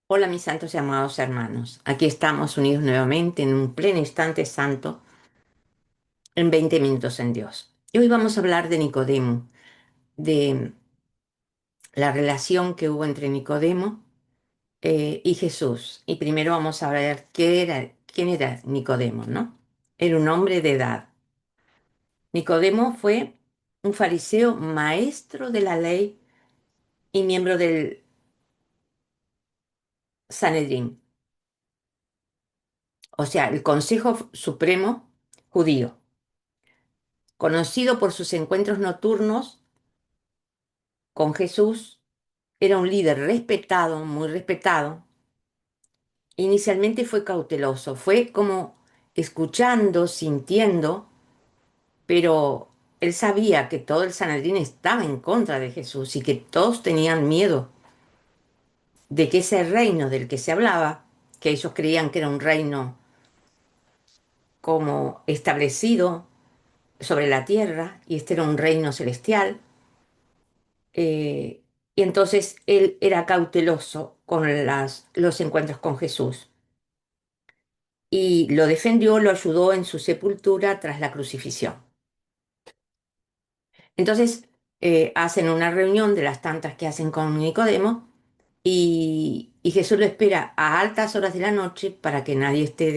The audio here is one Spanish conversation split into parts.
Hola mis santos y amados hermanos, aquí estamos unidos nuevamente en un pleno instante santo en 20 minutos en Dios. Y hoy vamos a hablar de Nicodemo, de la relación que hubo entre Nicodemo y Jesús. Y primero vamos a ver quién era Nicodemo, ¿no? Era un hombre de edad. Nicodemo fue un fariseo maestro de la ley y miembro del Sanedrín, o sea, el Consejo Supremo judío, conocido por sus encuentros nocturnos con Jesús. Era un líder respetado, muy respetado. Inicialmente fue cauteloso, fue como escuchando, sintiendo, pero él sabía que todo el Sanedrín estaba en contra de Jesús y que todos tenían miedo de que ese reino del que se hablaba, que ellos creían que era un reino como establecido sobre la tierra, y este era un reino celestial. Y entonces él era cauteloso con los encuentros con Jesús y lo defendió, lo ayudó en su sepultura tras la crucifixión. Entonces hacen una reunión de las tantas que hacen con Nicodemo y Jesús lo espera a altas horas de la noche para que nadie esté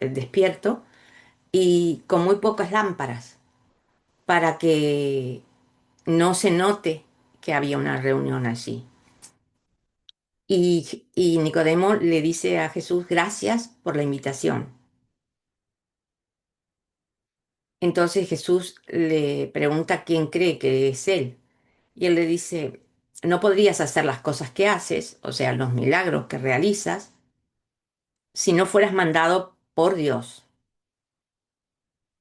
despierto y con muy pocas lámparas para que no se note que había una reunión allí. Y Nicodemo le dice a Jesús, gracias por la invitación. Entonces Jesús le pregunta quién cree que es él. Y él le dice, no podrías hacer las cosas que haces, o sea, los milagros que realizas, si no fueras mandado por Dios.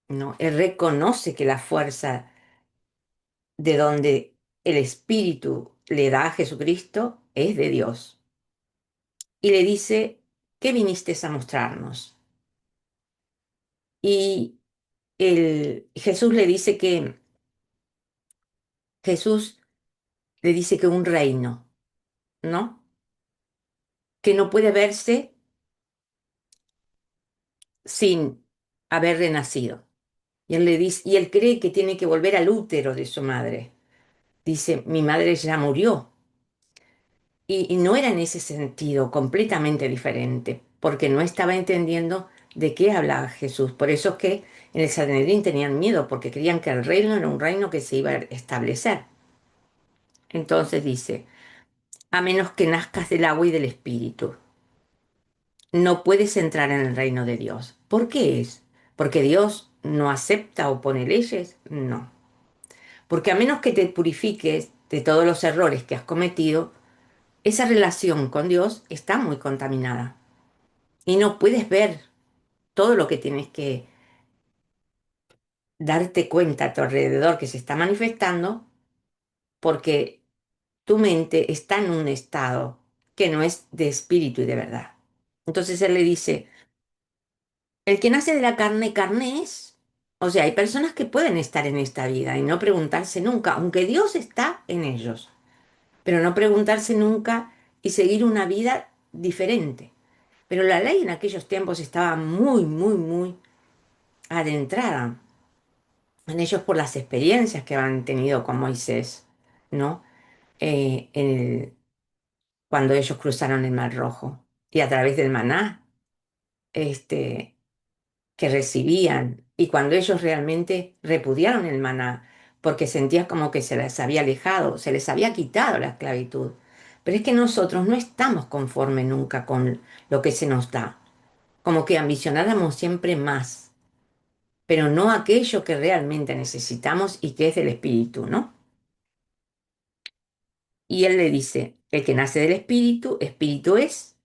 ¿No? Él reconoce que la fuerza de donde el Espíritu le da a Jesucristo es de Dios. Y le dice, ¿qué viniste a mostrarnos? Y Jesús le dice que Jesús le dice que un reino, ¿no? Que no puede verse sin haber renacido. Y él le dice, y él cree que tiene que volver al útero de su madre. Dice, mi madre ya murió. Y no era en ese sentido, completamente diferente, porque no estaba entendiendo de qué hablaba Jesús. Por eso es que en el Sanedrín tenían miedo, porque creían que el reino era un reino que se iba a establecer. Entonces dice, a menos que nazcas del agua y del espíritu, no puedes entrar en el reino de Dios. ¿Por qué es? ¿Porque Dios no acepta o pone leyes? No. Porque a menos que te purifiques de todos los errores que has cometido, esa relación con Dios está muy contaminada. Y no puedes ver todo lo que tienes que darte cuenta a tu alrededor que se está manifestando, porque tu mente está en un estado que no es de espíritu y de verdad. Entonces él le dice, el que nace de la carne, carne es. O sea, hay personas que pueden estar en esta vida y no preguntarse nunca, aunque Dios está en ellos, pero no preguntarse nunca y seguir una vida diferente. Pero la ley en aquellos tiempos estaba muy, muy, muy adentrada en ellos por las experiencias que habían tenido con Moisés, ¿no? Eh, en el- Cuando ellos cruzaron el Mar Rojo y a través del maná, este, que recibían y cuando ellos realmente repudiaron el maná porque sentían como que se les había alejado, se les había quitado la esclavitud. Pero es que nosotros no estamos conformes nunca con lo que se nos da, como que ambicionáramos siempre más, pero no aquello que realmente necesitamos y que es del espíritu, ¿no? Y él le dice, el que nace del espíritu, espíritu es,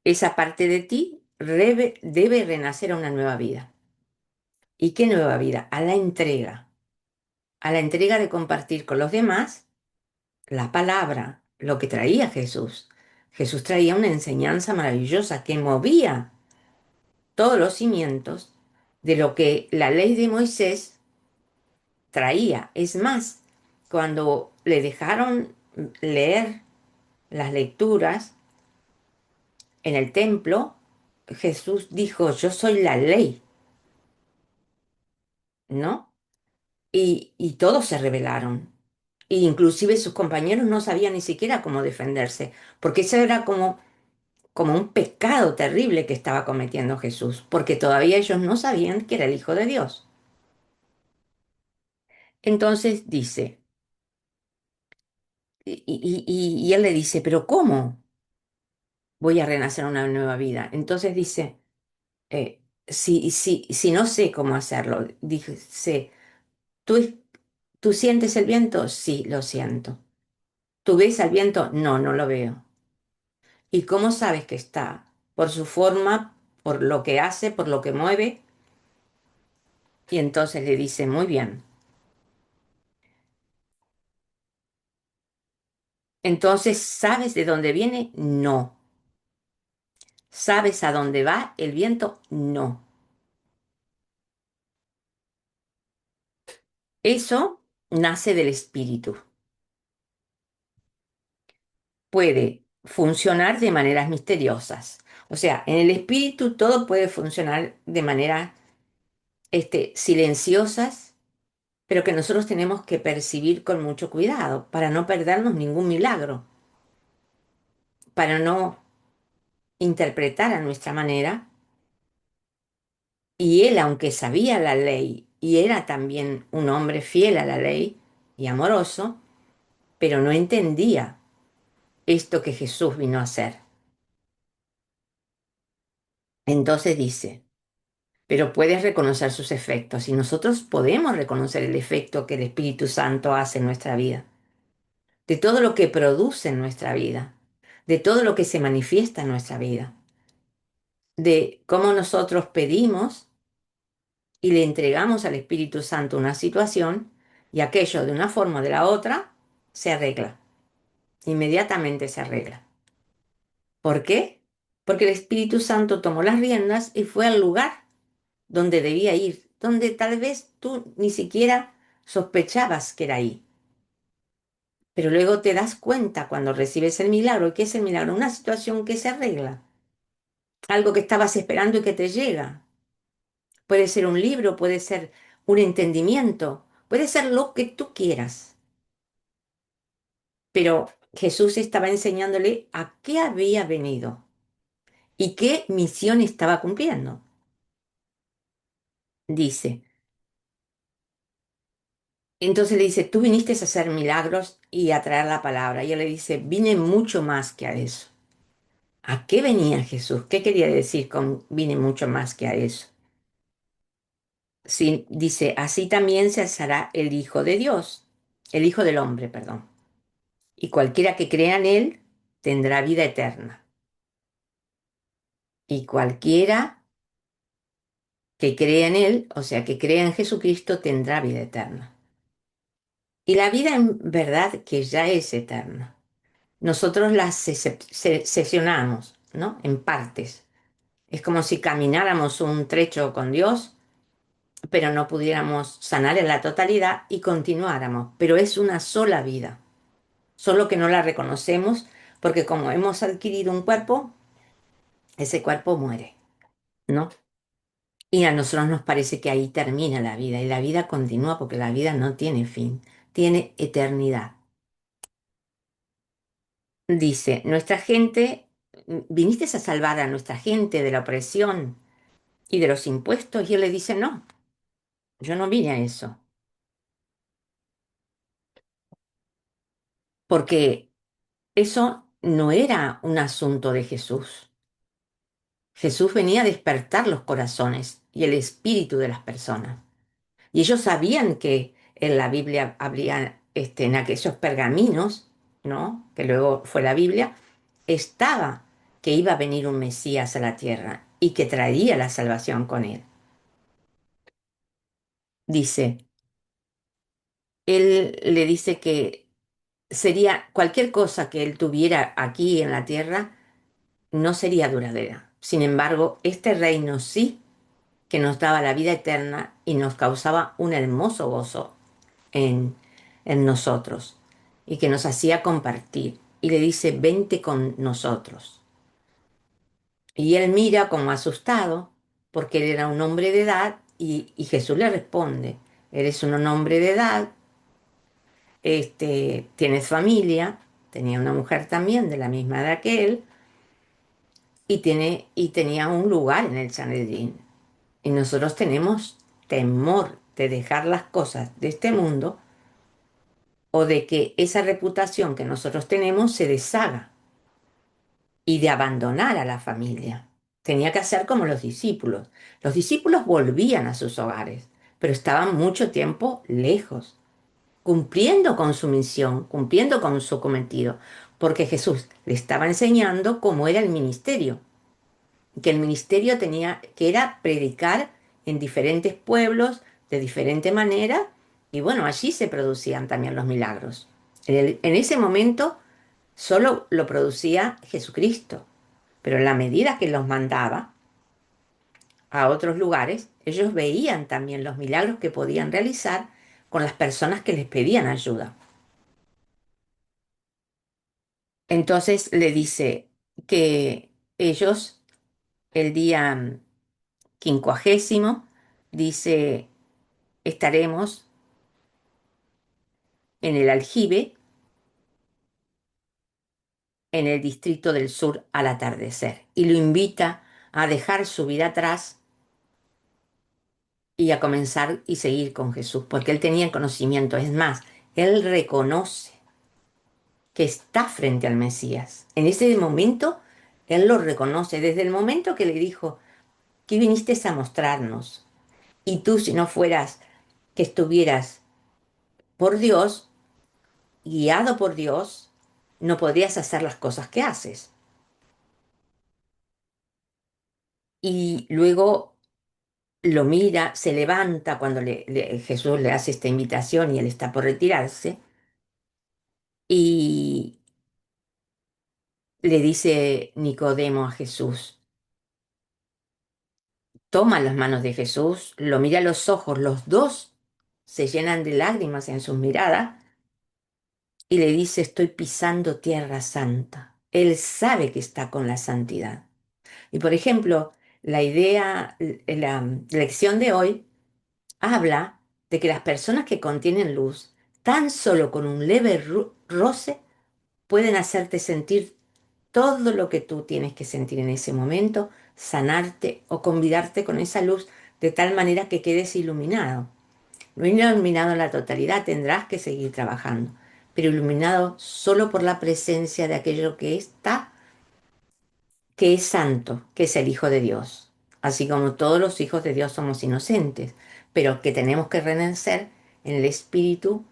esa parte de ti debe renacer a una nueva vida. ¿Y qué nueva vida? A la entrega de compartir con los demás la palabra, lo que traía Jesús. Jesús traía una enseñanza maravillosa que movía todos los cimientos de lo que la ley de Moisés traía. Es más, cuando le dejaron leer las lecturas en el templo, Jesús dijo, yo soy la ley, ¿no? Y todos se rebelaron. E inclusive sus compañeros no sabían ni siquiera cómo defenderse, porque eso era como un pecado terrible que estaba cometiendo Jesús, porque todavía ellos no sabían que era el Hijo de Dios. Entonces dice, y él le dice, pero ¿cómo voy a renacer a una nueva vida? Entonces dice, si no sé cómo hacerlo, dice, ¿tú, ¿tú sientes el viento? Sí, lo siento. ¿Tú ves al viento? No, no lo veo. ¿Y cómo sabes que está? Por su forma, por lo que hace, por lo que mueve. Y entonces le dice, muy bien. Entonces, ¿sabes de dónde viene? No. ¿Sabes a dónde va el viento? No. Eso nace del espíritu. Puede funcionar de maneras misteriosas. O sea, en el espíritu todo puede funcionar de maneras silenciosas, pero que nosotros tenemos que percibir con mucho cuidado para no perdernos ningún milagro, para no interpretar a nuestra manera. Y él, aunque sabía la ley y era también un hombre fiel a la ley y amoroso, pero no entendía esto que Jesús vino a hacer. Entonces dice, pero puedes reconocer sus efectos y nosotros podemos reconocer el efecto que el Espíritu Santo hace en nuestra vida, de todo lo que produce en nuestra vida, de todo lo que se manifiesta en nuestra vida, de cómo nosotros pedimos y le entregamos al Espíritu Santo una situación y aquello de una forma o de la otra se arregla, inmediatamente se arregla. ¿Por qué? Porque el Espíritu Santo tomó las riendas y fue al lugar donde debía ir, donde tal vez tú ni siquiera sospechabas que era ahí. Pero luego te das cuenta cuando recibes el milagro. ¿Y qué es el milagro? Una situación que se arregla, algo que estabas esperando y que te llega. Puede ser un libro, puede ser un entendimiento, puede ser lo que tú quieras. Pero Jesús estaba enseñándole a qué había venido y qué misión estaba cumpliendo. Dice, entonces le dice, tú viniste a hacer milagros y a traer la palabra. Y él le dice, vine mucho más que a eso. ¿A qué venía Jesús? ¿Qué quería decir con vine mucho más que a eso? Sí, dice, así también se alzará el Hijo de Dios, el Hijo del Hombre, perdón. Y cualquiera que crea en él tendrá vida eterna. Y cualquiera que crea en él, o sea, que crea en Jesucristo, tendrá vida eterna. Y la vida en verdad que ya es eterna. Nosotros la sesionamos, ¿no? En partes. Es como si camináramos un trecho con Dios, pero no pudiéramos sanar en la totalidad y continuáramos. Pero es una sola vida, solo que no la reconocemos porque como hemos adquirido un cuerpo, ese cuerpo muere, ¿no? Y a nosotros nos parece que ahí termina la vida y la vida continúa porque la vida no tiene fin, tiene eternidad. Dice, nuestra gente, viniste a salvar a nuestra gente de la opresión y de los impuestos. Y él le dice, no, yo no vine a eso, porque eso no era un asunto de Jesús. Jesús venía a despertar los corazones y el espíritu de las personas. Y ellos sabían que en la Biblia habría, en aquellos pergaminos, ¿no? Que luego fue la Biblia, estaba que iba a venir un Mesías a la tierra y que traería la salvación con él. Dice, él le dice que sería cualquier cosa que él tuviera aquí en la tierra, no sería duradera. Sin embargo, este reino sí que nos daba la vida eterna y nos causaba un hermoso gozo en, en nosotros y que nos hacía compartir y le dice, vente con nosotros. Y él mira como asustado, porque él era un hombre de edad, y Jesús le responde, eres un hombre de edad, tienes familia, tenía una mujer también de la misma edad que él, y tenía un lugar en el Sanedrín. Y nosotros tenemos temor de dejar las cosas de este mundo o de que esa reputación que nosotros tenemos se deshaga y de abandonar a la familia. Tenía que hacer como los discípulos. Los discípulos volvían a sus hogares, pero estaban mucho tiempo lejos, cumpliendo con su misión, cumpliendo con su cometido, porque Jesús le estaba enseñando cómo era el ministerio, que el ministerio tenía, que era predicar en diferentes pueblos de diferente manera, y bueno, allí se producían también los milagros. En ese momento solo lo producía Jesucristo, pero en la medida que los mandaba a otros lugares, ellos veían también los milagros que podían realizar con las personas que les pedían ayuda. Entonces le dice que ellos, el día quincuagésimo, dice, estaremos en el aljibe, en el distrito del sur al atardecer, y lo invita a dejar su vida atrás y a comenzar y seguir con Jesús, porque él tenía el conocimiento. Es más, él reconoce que está frente al Mesías. En ese momento, él lo reconoce, desde el momento que le dijo, ¿qué viniste a mostrarnos? Y tú, si no fueras que estuvieras por Dios, guiado por Dios, no podrías hacer las cosas que haces. Y luego lo mira, se levanta cuando Jesús le hace esta invitación y él está por retirarse, y le dice Nicodemo a Jesús, toma las manos de Jesús, lo mira a los ojos, los dos se llenan de lágrimas en sus miradas y le dice, estoy pisando tierra santa. Él sabe que está con la santidad. Y por ejemplo, la idea, la lección de hoy habla de que las personas que contienen luz, tan solo con un leve roce, pueden hacerte sentir todo lo que tú tienes que sentir en ese momento, sanarte o convidarte con esa luz de tal manera que quedes iluminado. No iluminado en la totalidad, tendrás que seguir trabajando, pero iluminado solo por la presencia de aquello que está, que es santo, que es el Hijo de Dios. Así como todos los hijos de Dios somos inocentes, pero que tenemos que renacer en el Espíritu,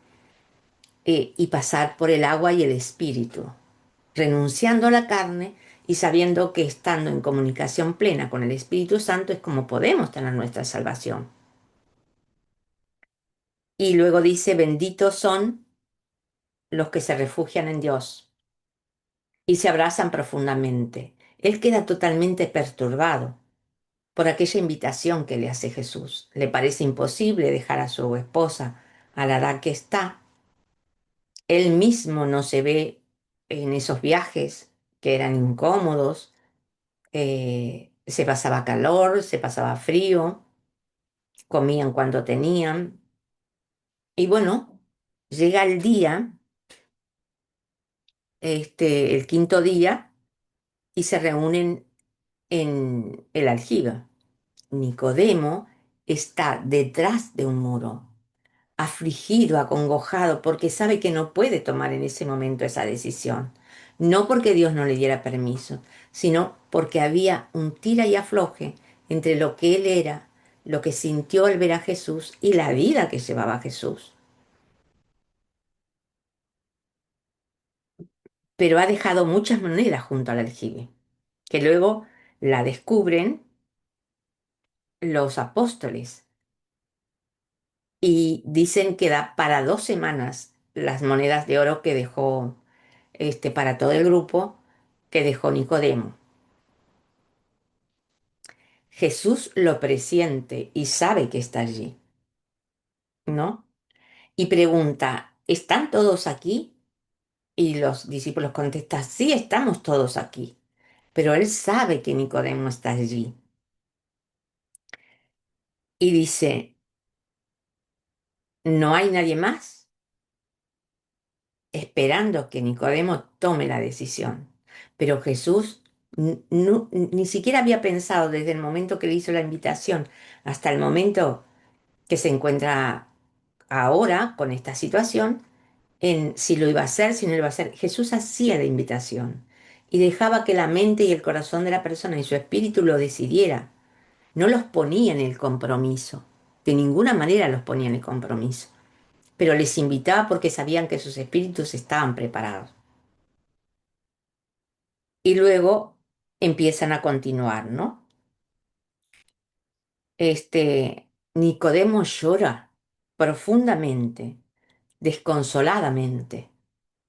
y pasar por el agua y el Espíritu, renunciando a la carne y sabiendo que estando en comunicación plena con el Espíritu Santo es como podemos tener nuestra salvación. Y luego dice, benditos son los que se refugian en Dios y se abrazan profundamente. Él queda totalmente perturbado por aquella invitación que le hace Jesús. Le parece imposible dejar a su esposa a la edad que está. Él mismo no se ve en esos viajes que eran incómodos. Se pasaba calor, se pasaba frío, comían cuando tenían. Y bueno, llega el día, el quinto día, y se reúnen en el aljibe. Nicodemo está detrás de un muro, afligido, acongojado, porque sabe que no puede tomar en ese momento esa decisión. No porque Dios no le diera permiso, sino porque había un tira y afloje entre lo que él era, lo que sintió al ver a Jesús y la vida que llevaba Jesús. Pero ha dejado muchas monedas junto al aljibe, que luego la descubren los apóstoles y dicen que da para 2 semanas las monedas de oro que dejó, para todo el grupo, que dejó Nicodemo. Jesús lo presiente y sabe que está allí, ¿no? Y pregunta, ¿están todos aquí? Y los discípulos contestan, sí, estamos todos aquí. Pero él sabe que Nicodemo está allí. Y dice, no hay nadie más esperando que Nicodemo tome la decisión. Pero Jesús ni siquiera había pensado desde el momento que le hizo la invitación hasta el momento que se encuentra ahora con esta situación en si lo iba a hacer, si no lo iba a hacer. Jesús hacía la invitación y dejaba que la mente y el corazón de la persona y su espíritu lo decidiera. No los ponía en el compromiso. De ninguna manera los ponía en el compromiso. Pero les invitaba porque sabían que sus espíritus estaban preparados. Y luego empiezan a continuar, ¿no? Nicodemo llora profundamente, desconsoladamente,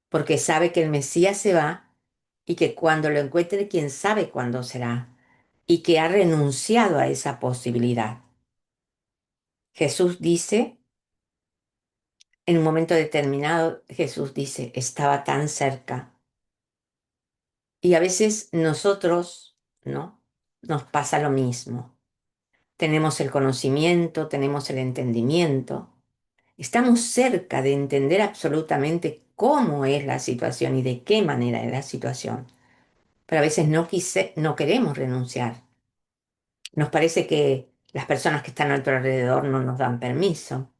porque sabe que el Mesías se va y que cuando lo encuentre, quién sabe cuándo será, y que ha renunciado a esa posibilidad. Jesús dice, en un momento determinado, Jesús dice, estaba tan cerca. Y a veces nosotros, ¿no? Nos pasa lo mismo. Tenemos el conocimiento, tenemos el entendimiento. Estamos cerca de entender absolutamente cómo es la situación y de qué manera es la situación. Pero a veces no queremos renunciar. Nos parece que las personas que están a nuestro alrededor no nos dan permiso.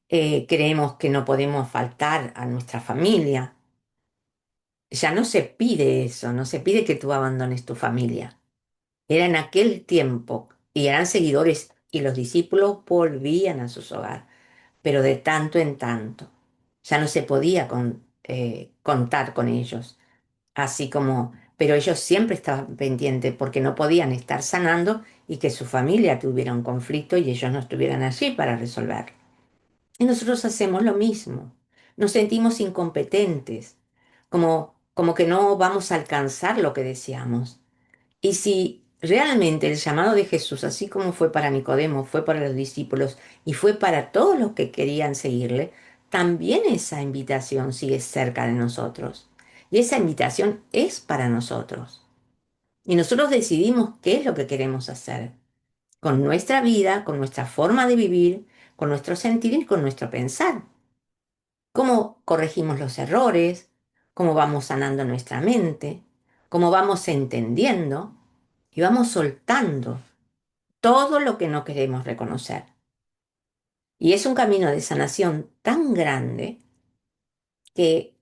Creemos que no podemos faltar a nuestra familia. Ya no se pide eso, no se pide que tú abandones tu familia. Era en aquel tiempo y eran seguidores y los discípulos volvían a sus hogares, pero de tanto en tanto. Ya no se podía contar con ellos, así como, pero ellos siempre estaban pendientes porque no podían estar sanando y que su familia tuviera un conflicto y ellos no estuvieran allí para resolver. Y nosotros hacemos lo mismo. Nos sentimos incompetentes, como que no vamos a alcanzar lo que deseamos. Y si realmente el llamado de Jesús, así como fue para Nicodemo, fue para los discípulos y fue para todos los que querían seguirle, también esa invitación sigue cerca de nosotros. Y esa invitación es para nosotros. Y nosotros decidimos qué es lo que queremos hacer con nuestra vida, con nuestra forma de vivir, con nuestro sentir y con nuestro pensar. Cómo corregimos los errores, cómo vamos sanando nuestra mente, cómo vamos entendiendo y vamos soltando todo lo que no queremos reconocer. Y es un camino de sanación tan grande que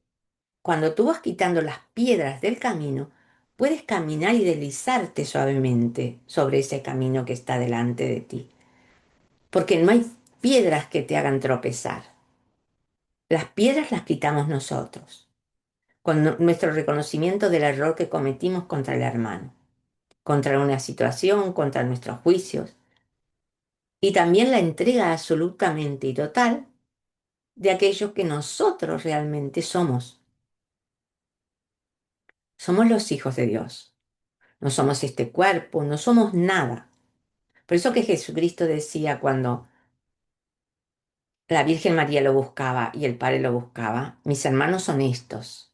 cuando tú vas quitando las piedras del camino, puedes caminar y deslizarte suavemente sobre ese camino que está delante de ti. Porque no hay piedras que te hagan tropezar. Las piedras las quitamos nosotros, con nuestro reconocimiento del error que cometimos contra el hermano, contra una situación, contra nuestros juicios, y también la entrega absolutamente y total de aquello que nosotros realmente somos. Somos los hijos de Dios. No somos este cuerpo, no somos nada. Por eso que Jesucristo decía cuando la Virgen María lo buscaba y el Padre lo buscaba, mis hermanos son estos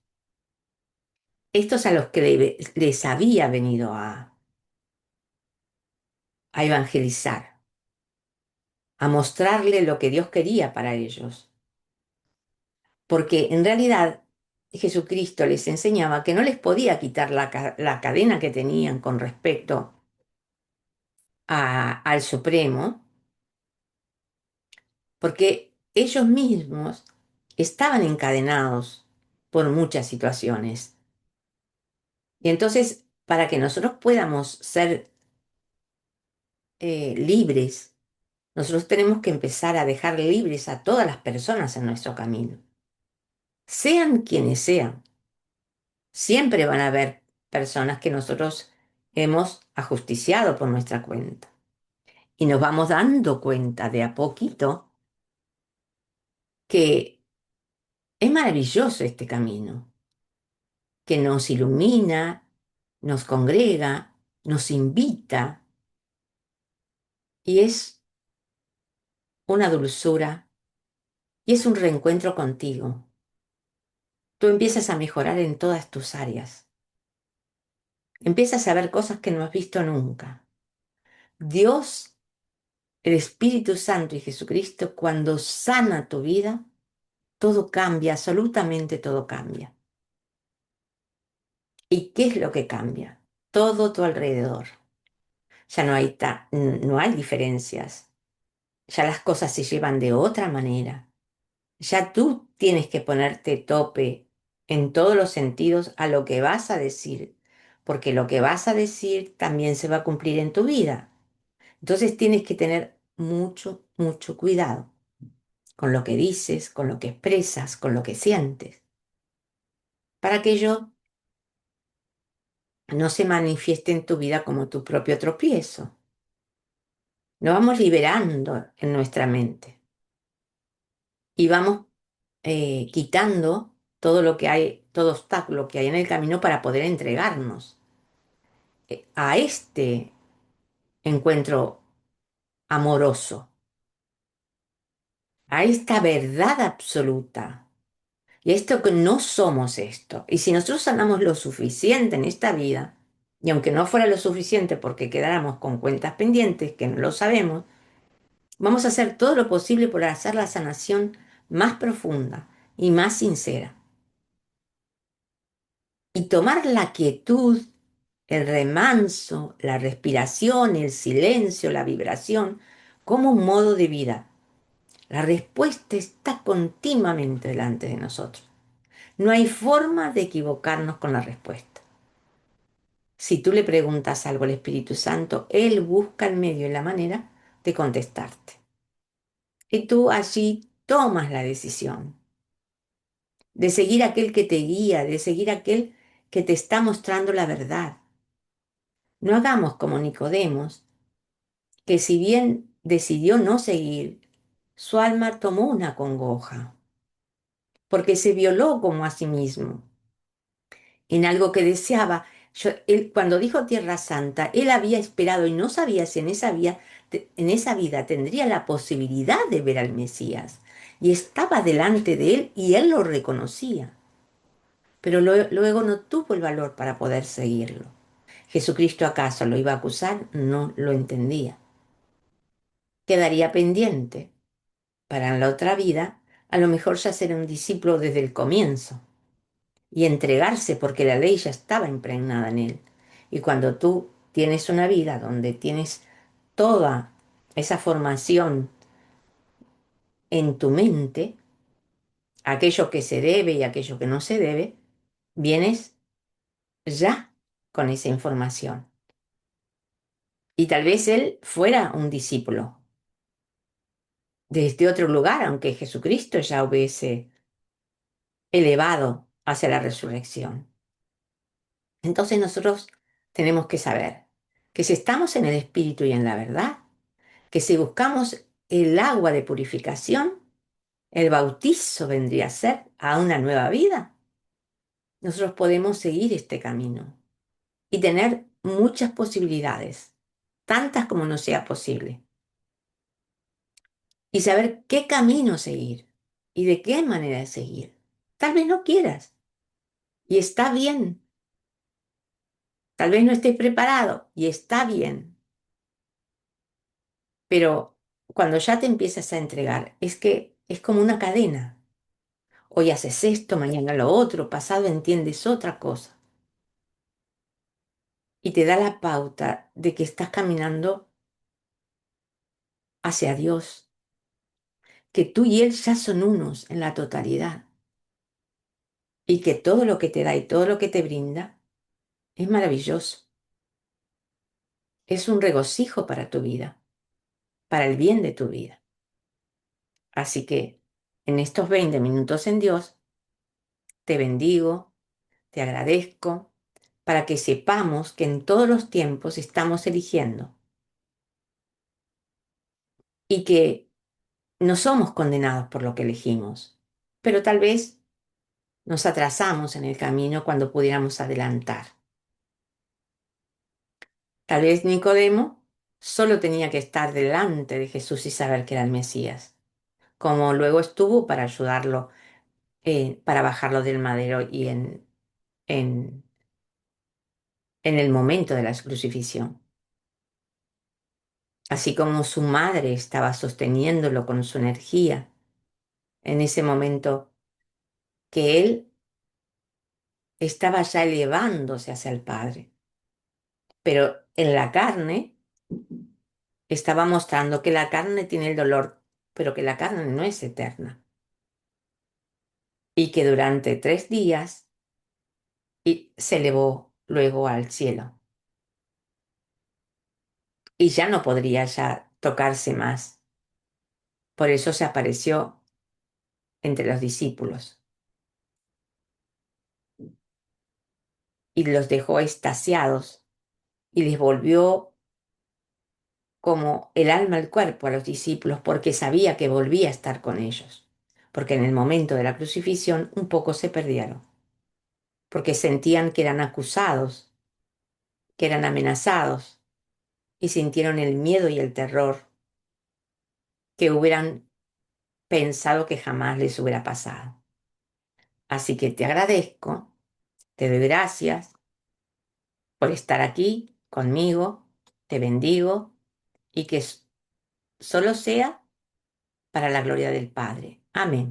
a los que les había venido a evangelizar, a mostrarle lo que Dios quería para ellos. Porque en realidad Jesucristo les enseñaba que no les podía quitar la cadena que tenían con respecto al Supremo, porque ellos mismos estaban encadenados por muchas situaciones. Y entonces, para que nosotros podamos ser libres, nosotros tenemos que empezar a dejar libres a todas las personas en nuestro camino. Sean quienes sean, siempre van a haber personas que nosotros hemos ajusticiado por nuestra cuenta. Y nos vamos dando cuenta de a poquito que es maravilloso este camino, que nos ilumina, nos congrega, nos invita y es una dulzura y es un reencuentro contigo. tú empiezas a mejorar en todas tus áreas. Empiezas a ver cosas que no has visto nunca. Dios, el Espíritu Santo y Jesucristo, cuando sana tu vida, todo cambia, absolutamente todo cambia. ¿Y qué es lo que cambia? Todo tu alrededor. Ya no hay diferencias. Ya las cosas se llevan de otra manera. Ya tú tienes que ponerte tope en todos los sentidos a lo que vas a decir, porque lo que vas a decir también se va a cumplir en tu vida. Entonces tienes que tener mucho, mucho cuidado con lo que dices, con lo que expresas, con lo que sientes, para que ello no se manifieste en tu vida como tu propio tropiezo. Lo vamos liberando en nuestra mente y vamos quitando todo lo que hay, todo obstáculo que hay en el camino para poder entregarnos a este encuentro amoroso, a esta verdad absoluta. Y esto que no somos esto. Y si nosotros sanamos lo suficiente en esta vida, y aunque no fuera lo suficiente porque quedáramos con cuentas pendientes, que no lo sabemos, vamos a hacer todo lo posible por hacer la sanación más profunda y más sincera. Y tomar la quietud, el remanso, la respiración, el silencio, la vibración, como un modo de vida. La respuesta está continuamente delante de nosotros. No hay forma de equivocarnos con la respuesta. Si tú le preguntas algo al Espíritu Santo, Él busca el medio y la manera de contestarte. Y tú allí tomas la decisión de seguir aquel que te guía, de seguir aquel que te está mostrando la verdad. No hagamos como Nicodemos, que si bien decidió no seguir, su alma tomó una congoja, porque se violó como a sí mismo en algo que deseaba. Él, cuando dijo Tierra Santa, él había esperado y no sabía si en esa vida tendría la posibilidad de ver al Mesías. Y estaba delante de él y él lo reconocía. Pero luego no tuvo el valor para poder seguirlo. ¿Jesucristo acaso lo iba a acusar? No lo entendía. Quedaría pendiente para en la otra vida, a lo mejor ya ser un discípulo desde el comienzo y entregarse porque la ley ya estaba impregnada en él. Y cuando tú tienes una vida donde tienes toda esa formación en tu mente, aquello que se debe y aquello que no se debe, vienes ya con esa información. Y tal vez él fuera un discípulo desde otro lugar, aunque Jesucristo ya hubiese elevado hacia la resurrección. Entonces nosotros tenemos que saber que si estamos en el Espíritu y en la verdad, que si buscamos el agua de purificación, el bautizo vendría a ser a una nueva vida. Nosotros podemos seguir este camino y tener muchas posibilidades, tantas como nos sea posible, y saber qué camino seguir y de qué manera de seguir. Tal vez no quieras y está bien, tal vez no estés preparado y está bien, pero cuando ya te empiezas a entregar, es que es como una cadena. Hoy haces esto, mañana lo otro, pasado entiendes otra cosa. Y te da la pauta de que estás caminando hacia Dios, que tú y Él ya son unos en la totalidad y que todo lo que te da y todo lo que te brinda es maravilloso. Es un regocijo para tu vida, para el bien de tu vida. Así que en estos 20 minutos en Dios, te bendigo, te agradezco, para que sepamos que en todos los tiempos estamos eligiendo y que no somos condenados por lo que elegimos, pero tal vez nos atrasamos en el camino cuando pudiéramos adelantar. Tal vez Nicodemo solo tenía que estar delante de Jesús y saber que era el Mesías, como luego estuvo para ayudarlo para bajarlo del madero y en, en el momento de la crucifixión. Así como su madre estaba sosteniéndolo con su energía en ese momento que él estaba ya elevándose hacia el Padre. Pero en la carne estaba mostrando que la carne tiene el dolor, pero que la carne no es eterna. Y que durante 3 días se elevó luego al cielo. Y ya no podría ya tocarse más. Por eso se apareció entre los discípulos y los dejó extasiados y les volvió como el alma al cuerpo a los discípulos porque sabía que volvía a estar con ellos. Porque en el momento de la crucifixión un poco se perdieron, porque sentían que eran acusados, que eran amenazados y sintieron el miedo y el terror que hubieran pensado que jamás les hubiera pasado. Así que te agradezco, te doy gracias por estar aquí conmigo, te bendigo y que solo sea para la gloria del Padre. Amén.